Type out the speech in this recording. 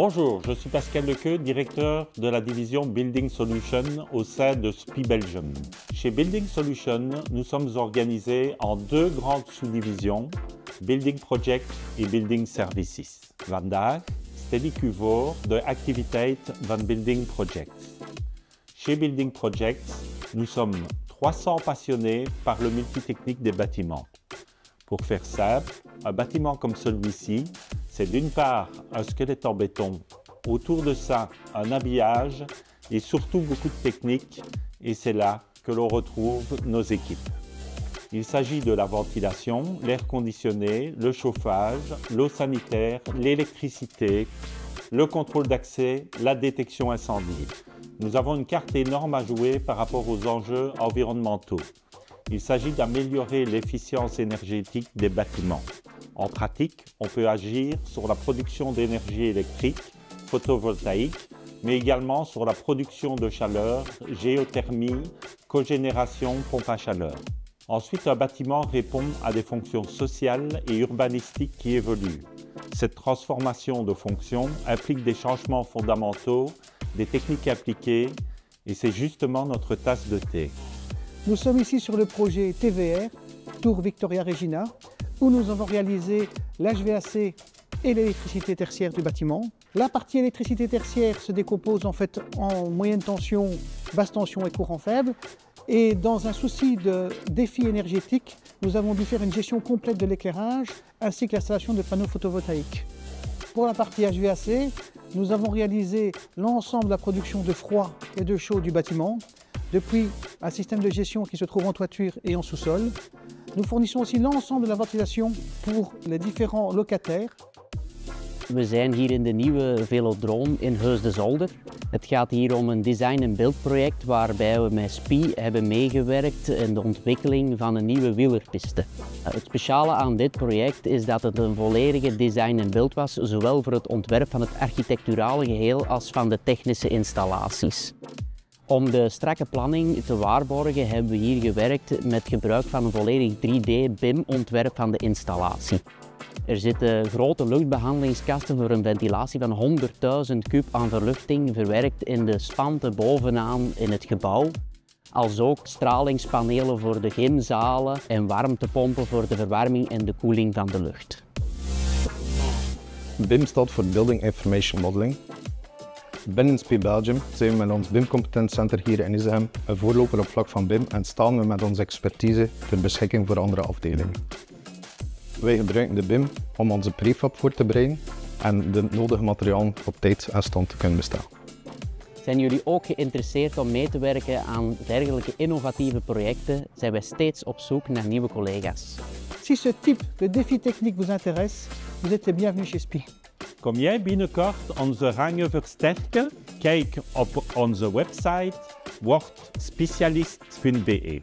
Bonjour, je suis Pascal Lequeux, directeur de la division Building Solutions au sein de SPIE Belgium. Chez Building Solutions, nous sommes organisés en deux grandes sous-divisions, Building Project et Building Services. Vandaag stel ik u voor de activiteit van Building Projects. Chez Building Projects, nous sommes 300 passionnés par le multitechnique des bâtiments. Pour faire simple, un bâtiment comme celui-ci, c'est d'une part un squelette en béton, autour de ça un habillage et surtout beaucoup de techniques, et c'est là que l'on retrouve nos équipes. Il s'agit de la ventilation, l'air conditionné, le chauffage, l'eau sanitaire, l'électricité, le contrôle d'accès, la détection incendie. Nous avons une carte énorme à jouer par rapport aux enjeux environnementaux. Il s'agit d'améliorer l'efficience énergétique des bâtiments. En pratique, on peut agir sur la production d'énergie électrique, photovoltaïque, mais également sur la production de chaleur, géothermie, cogénération, pompe à chaleur. Ensuite, un bâtiment répond à des fonctions sociales et urbanistiques qui évoluent. Cette transformation de fonctions implique des changements fondamentaux, des techniques appliquées, et c'est justement notre tasse de thé. Nous sommes ici sur le projet TVR, Tour Victoria Regina, où nous avons réalisé l'HVAC et l'électricité tertiaire du bâtiment. La partie électricité tertiaire se décompose en fait en moyenne tension, basse tension et courant faible. Et dans un souci de défi énergétique, nous avons dû faire une gestion complète de l'éclairage ainsi que l'installation de panneaux photovoltaïques. Pour la partie HVAC, nous avons réalisé l'ensemble de la production de froid et de chaud du bâtiment, depuis un système de gestion qui se trouve en toiture et en sous-sol. Nous fournissons aussi l'ensemble de la ventilation pour les différents locataires. We zijn hier in de nieuwe velodroom in Heus de Zolder. Het gaat hier om een design- en beeldproject waarbij we met SPIE hebben meegewerkt in de ontwikkeling van een nieuwe wielerpiste. Het speciale aan dit project is dat het een volledige design en beeld was, zowel voor het ontwerp van het architecturale geheel als van de technische installaties. Om de strakke planning te waarborgen hebben we hier gewerkt met gebruik van een volledig 3D BIM-ontwerp van de installatie. Er zitten grote luchtbehandelingskasten voor een ventilatie van 100.000 kub aan verluchting verwerkt in de spanten bovenaan in het gebouw. Als ook stralingspanelen voor de gymzalen en warmtepompen voor de verwarming en de koeling van de lucht. BIM staat voor Building Information Modeling. Binnen SPIE Belgium zijn we met ons BIM-competentcenter hier in Isegem een voorloper op vlak van BIM en staan we met onze expertise ter beschikking voor andere afdelingen. Wij gebruiken de BIM om onze prefab voor te bereiden en de nodige materialen op tijd en stand te kunnen bestellen. Zijn jullie ook geïnteresseerd om mee te werken aan dergelijke innovatieve projecten? Zijn wij steeds op zoek naar nieuwe collega's. Si ce type de défi technique vous intéresse, vous êtes les bienvenus chez SPIE. Kom jij binnenkort onze rangen versterken? Kijk op onze website wordspecialist.be.